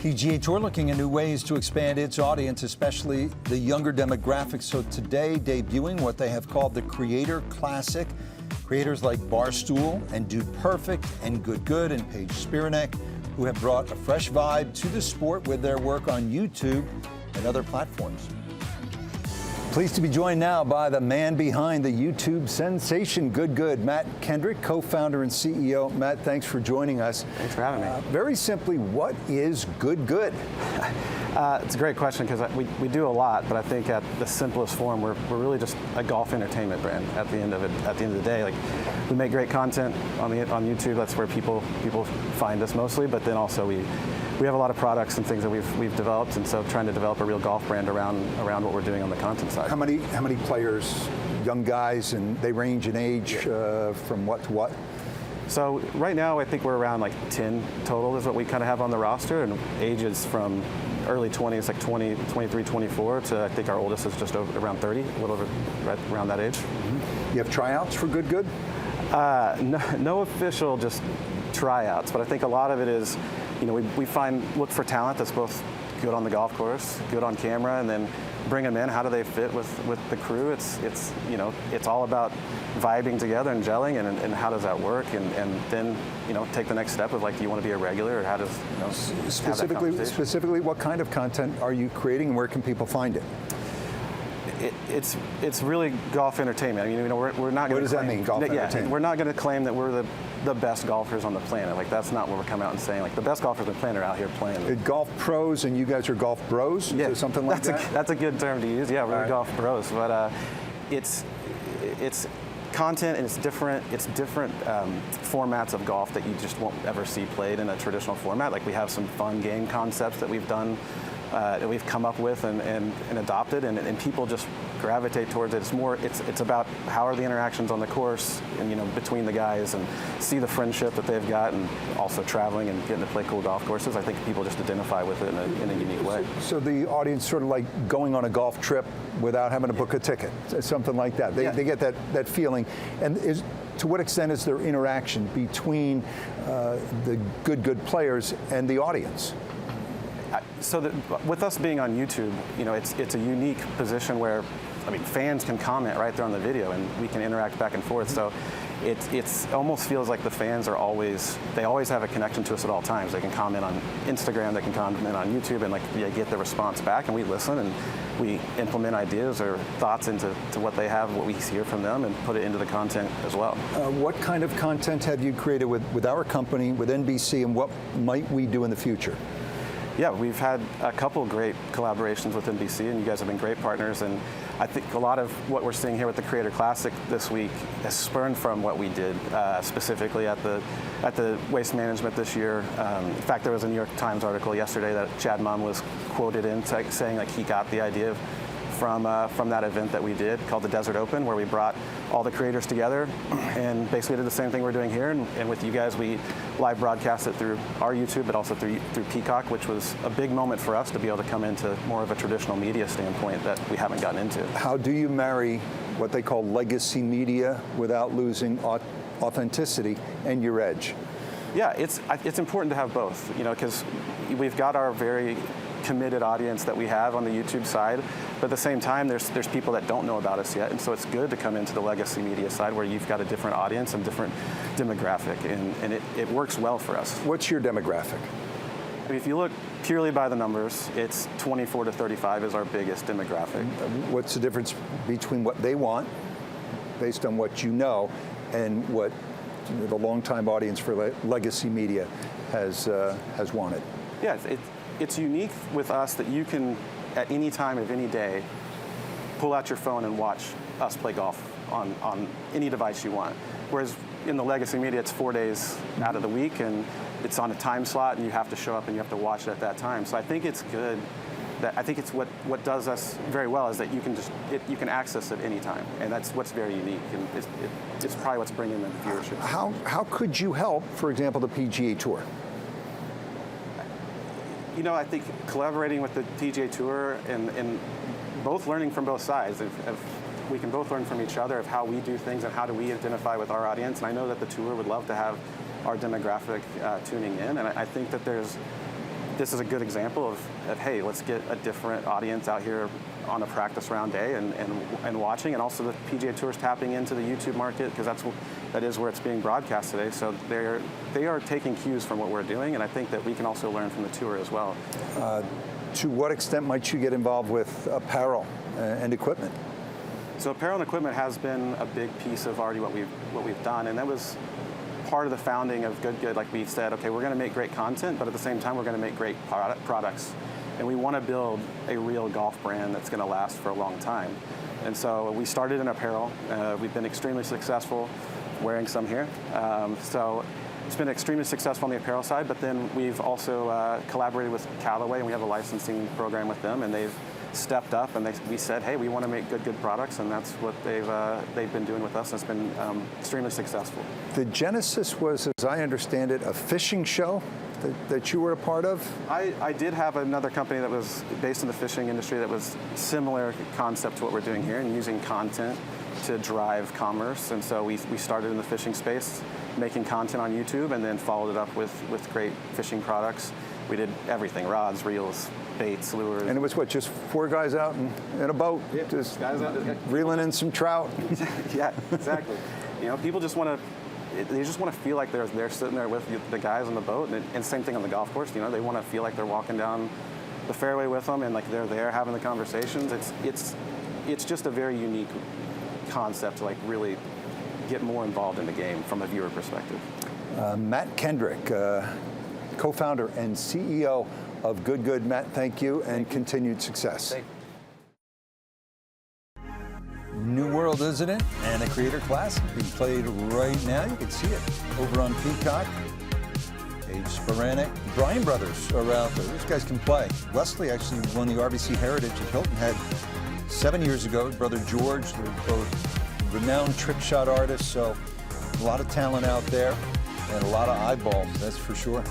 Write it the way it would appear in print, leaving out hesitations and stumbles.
PGA Tour looking at new ways to expand its audience, especially the younger demographics. So today, debuting what they have called the Creator Classic. Creators like Barstool and Dude Perfect and Good and Paige Spiranek, who have brought a fresh vibe to the sport with their work on YouTube and other platforms. Pleased to be joined now by the man behind the YouTube sensation, Good, Matt Kendrick, co-founder and CEO. Matt, thanks for joining us. Thanks for having me. Very simply, what is Good? It's a great question because we do a lot, but I think at the simplest form, we're really just a golf entertainment brand. At the end of the day, like we make great content on YouTube. That's where people find us mostly. But then also we have a lot of products and things that we've developed, and so trying to develop a real golf brand around what we're doing on the content side. How many players, young guys, and they range in age from what to what? So right now, I think we're around like 10 total is what we kind of have on the roster, and ages from early 20s, like 20, 23, 24, to I think our oldest is just around 30, a little over right around that age. Mm-hmm. You have tryouts for Good? No official just tryouts, but I think a lot of it is, we look for talent that's both good on the golf course, good on camera, and then bring them in. How do they fit with the crew? It's all about vibing together and gelling, and how does that work? And then take the next step of, like, do you want to be a regular, or how does specifically what kind of content are you creating, and where can people find it? It's really golf entertainment. I mean, we're not going to. What does that mean, golf entertainment? We're not going to claim that we're the best golfers on the planet. Like, that's not what we're coming out and saying. Like, the best golfers on the planet are out here playing. Golf pros, and you guys are golf bros? Yeah, or something like that? That's a good term to use. Yeah, we're golf pros. But it's content, and it's different formats of golf that you just won't ever see played in a traditional format. Like, we have some fun game concepts that we've done, that we've come up with and adopted, and people just gravitate towards it. It's about how are the interactions on the course, and between the guys, and see the friendship that they've got, and also traveling and getting to play cool golf courses. I think people just identify with it in a unique way. So the audience sort of like going on a golf trip without having to book a ticket, something like that. They get that feeling. And to what extent is there interaction between the good players and the audience? So with us being on YouTube, it's a unique position where, fans can comment right there on the video, and we can interact back and forth. So it almost feels like the fans they always have a connection to us at all times. They can comment on Instagram, they can comment on YouTube, and get the response back, and we listen, and we implement ideas or thoughts into what they have, what we hear from them, and put it into the content as well. What kind of content have you created with our company, with NBC, and what might we do in the future? Yeah, we've had a couple great collaborations with NBC, and you guys have been great partners. And I think a lot of what we're seeing here with the Creator Classic this week has spurned from what we did specifically at the Waste Management this year. In fact, there was a New York Times article yesterday that Chad Mumm was quoted in saying, like, he got the idea from that event that we did called the Desert Open, where we brought all the creators together and basically did the same thing we're doing here. And with you guys, we live broadcast it through our YouTube, but also through Peacock, which was a big moment for us to be able to come into more of a traditional media standpoint that we haven't gotten into. How do you marry what they call legacy media without losing authenticity and your edge? Yeah, it's important to have both, because we've got our very committed audience that we have on the YouTube side, but at the same time, there's people that don't know about us yet, and so it's good to come into the legacy media side where you've got a different audience and different demographic, and it works well for us. What's your demographic? If you look purely by the numbers, it's 24 to 35 is our biggest demographic. What's the difference between what they want, based on what you know, and what the longtime audience for legacy media has wanted? Yeah, it's unique with us that you can, at any time of any day, pull out your phone and watch us play golf on any device you want. Whereas in the legacy media, it's 4 days out of the week, and it's on a time slot, and you have to show up and you have to watch it at that time. So I think it's good. I think it's what does us very well is that you can access it any time, and that's what's very unique, and it's probably what's bringing the viewership. How could you help, for example, the PGA Tour? I think collaborating with the PGA Tour and both learning from both sides. If we can both learn from each other of how we do things and how do we identify with our audience. And I know that the tour would love to have our demographic tuning in. And I think that there's this is a good example of, hey, let's get a different audience out here on a practice round day and watching, and also the PGA Tour is tapping into the YouTube market because that is where it's being broadcast today. So they are taking cues from what we're doing, and I think that we can also learn from the Tour as well. To what extent might you get involved with apparel and equipment? So apparel and equipment has been a big piece of already what we've done, and that was part of the founding of Good. Like we said, okay, we're going to make great content, but at the same time, we're going to make great products. And we want to build a real golf brand that's going to last for a long time. And so we started in apparel. We've been extremely successful, wearing some here. So it's been extremely successful on the apparel side, but then we've also collaborated with Callaway, and we have a licensing program with them, and they've stepped up, and we said, hey, we want to make good products, and that's what they've been doing with us, and it's been extremely successful. The genesis was, as I understand it, a fishing show that you were a part of? I did have another company that was based in the fishing industry that was similar concept to what we're doing here, and using content to drive commerce. And so we started in the fishing space, making content on YouTube, and then followed it up with great fishing products. We did everything: rods, reels, baits, lures. And it was what, just 4 guys out in a boat, just guys out, reeling in some trout? Yeah, exactly. You know, people just want to. They just want to feel like they're sitting there with the guys on the boat, and same thing on the golf course. You know, they want to feel like they're walking down the fairway with them, and like they're there having the conversations. It's just a very unique concept to like really get more involved in the game from a viewer perspective. Matt Kendrick, co-founder and CEO of Good. Matt, thank you, and continued success. Thank you. New world, isn't it? And the Creator Classic being played right now. You can see it over on Peacock. Paige Sporanic, Bryan brothers are out there. These guys can play. Leslie actually won the RBC Heritage at Hilton Head 7 years ago. Brother George, they're both renowned trick shot artists. So a lot of talent out there and a lot of eyeballs, that's for sure.